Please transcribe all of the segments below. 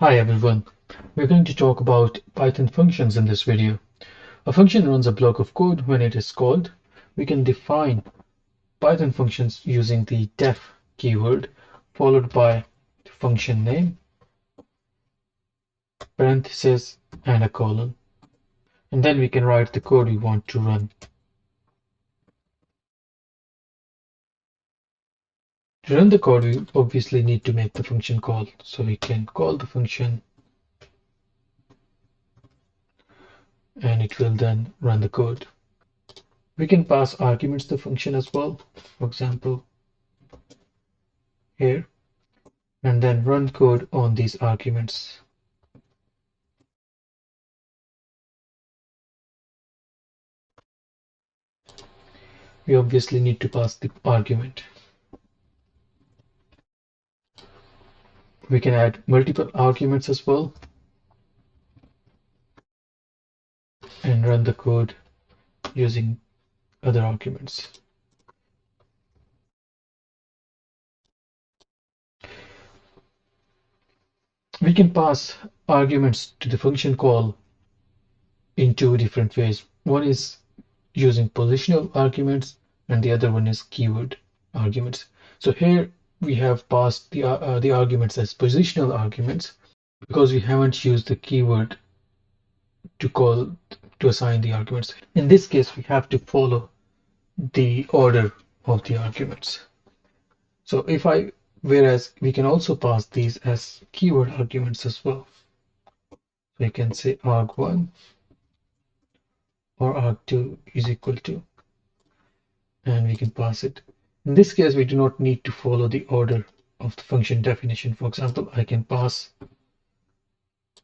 Hi everyone, we're going to talk about Python functions in this video. A function runs a block of code when it is called. We can define Python functions using the def keyword followed by the function name, parenthesis, and a colon. And then we can write the code we want to run. To run the code, we obviously need to make the function call. So we can call the function and it will then run the code. We can pass arguments to the function as well. For example, here, and then run code on these arguments. We obviously need to pass the argument. We can add multiple arguments as well and run the code using other arguments. We can pass arguments to the function call in two different ways. One is using positional arguments and the other one is keyword arguments. So here we have passed the arguments as positional arguments because we haven't used the keyword to assign the arguments. In this case, we have to follow the order of the arguments. So whereas we can also pass these as keyword arguments as well. So you can say arg1 or arg2 is equal to, and we can pass it. In this case, we do not need to follow the order of the function definition. For example, I can pass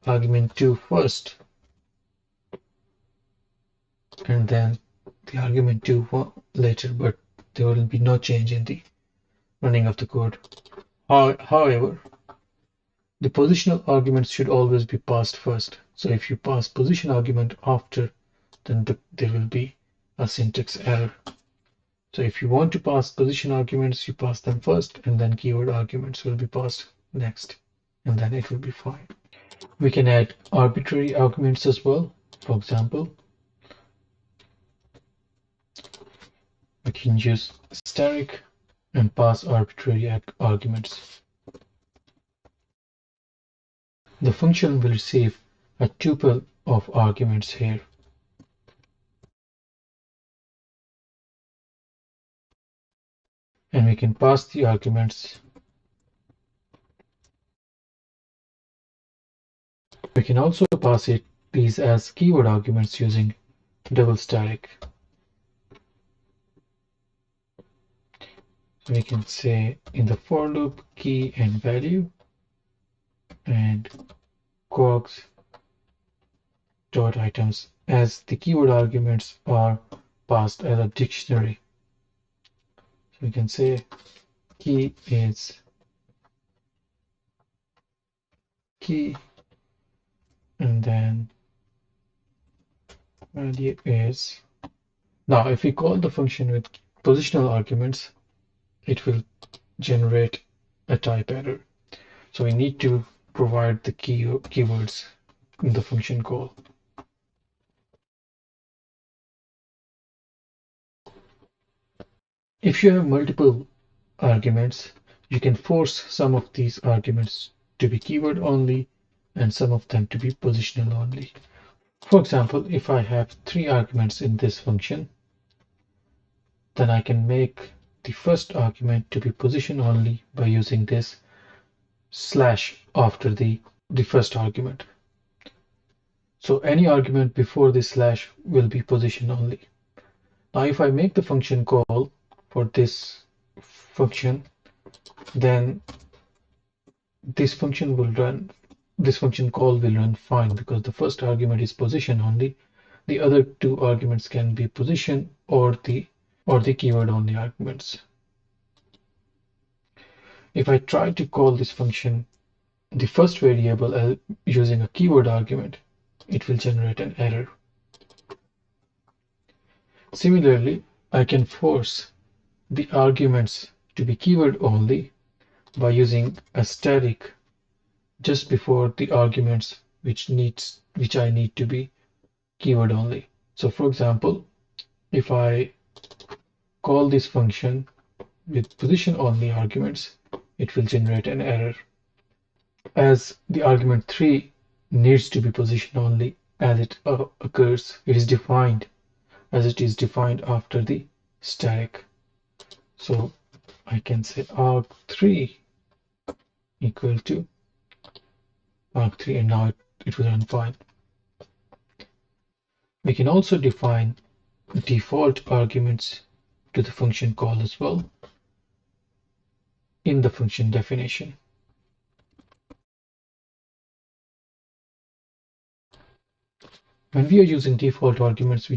argument 2 first, and then the argument 2 later, but there will be no change in the running of the code. However, the positional arguments should always be passed first. So if you pass position argument after, then there will be a syntax error. So if you want to pass position arguments, you pass them first, and then keyword arguments will be passed next, and then it will be fine. We can add arbitrary arguments as well. For example, we can use static and pass arbitrary arguments. The function will receive a tuple of arguments here. And we can pass the arguments. We can also pass these as keyword arguments using double static. So we can say in the for loop key and value and kwargs dot items as the keyword arguments are passed as a dictionary. So we can say key is key and then value is. Now if we call the function with positional arguments, it will generate a type error. So we need to provide the keywords in the function call. If you have multiple arguments, you can force some of these arguments to be keyword only and some of them to be positional only. For example, if I have 3 arguments in this function, then I can make the first argument to be position only by using this slash after the first argument. So any argument before this slash will be position only. Now if I make the function call for this function, then this function call will run fine because the first argument is position only. The other 2 arguments can be position or the keyword only arguments. If I try to call this function, the first variable using a keyword argument, it will generate an error. Similarly, I can force the arguments to be keyword only by using a static just before the arguments which I need to be keyword only. So for example, if I call this function with position only arguments, it will generate an error, as the argument 3 needs to be position only as it occurs. It is defined as it is defined after the static. So I can say arg3 equal to arg3, and now it will run fine. We can also define default arguments to the function call as well in the function definition. When we are using default arguments,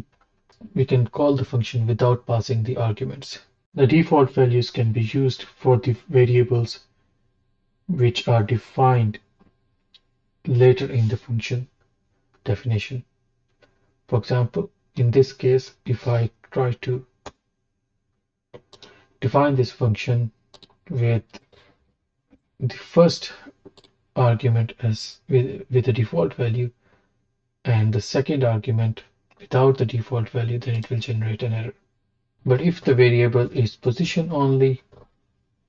we can call the function without passing the arguments. The default values can be used for the variables which are defined later in the function definition. For example, in this case, if I try to define this function with the first argument as with a default value and the second argument without the default value, then it will generate an error. But if the variable is position only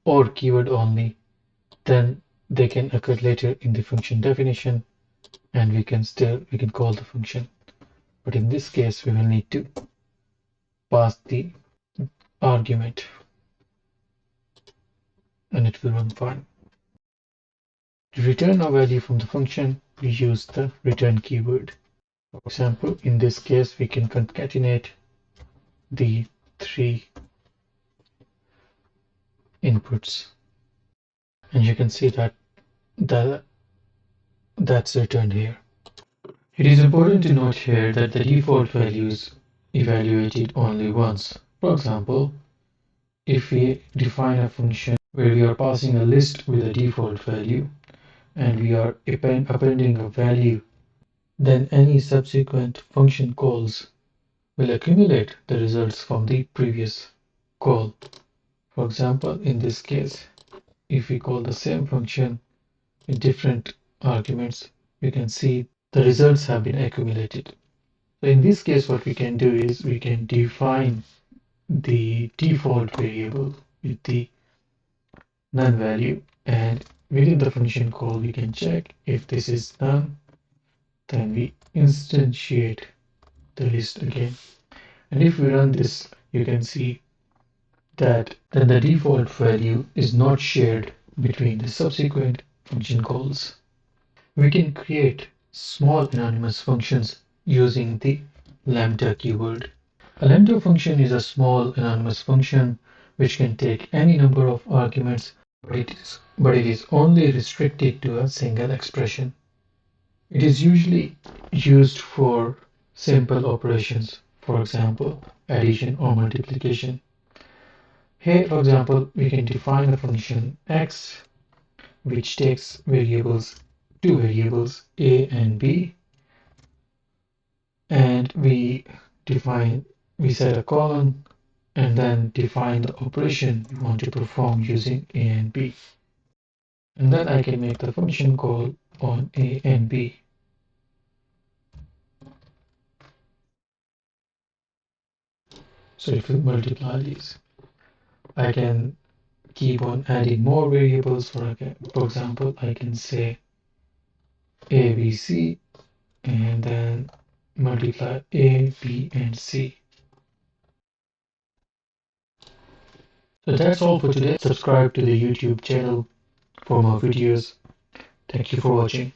or keyword only, then they can occur later in the function definition, and we can call the function. But in this case, we will need to pass the argument, and it will run fine. To return a value from the function, we use the return keyword. For example, in this case, we can concatenate the 3 inputs, and you can see that that's returned here. It is important to note here that the default value is evaluated only once. For example, if we define a function where we are passing a list with a default value and we are appending a value, then any subsequent function calls will accumulate the results from the previous call. For example, in this case, if we call the same function with different arguments, we can see the results have been accumulated. So in this case, what we can do is we can define the default variable with the none value, and within the function call we can check if this is none, then we instantiate the list again. And if we run this, you can see that then the default value is not shared between the subsequent function calls. We can create small anonymous functions using the lambda keyword. A lambda function is a small anonymous function which can take any number of arguments, but it is only restricted to a single expression. It is usually used for simple operations, for example, addition or multiplication. Here, for example, we can define a function x which takes two variables a and b, and we set a colon and then define the operation we want to perform using a and b. And then I can make the function call on a and b. So it will multiply these. I can keep on adding more variables. For example, I can say a, b, c, and then multiply a, b, and c. So that's all for today. Subscribe to the YouTube channel for more videos. Thank you for watching.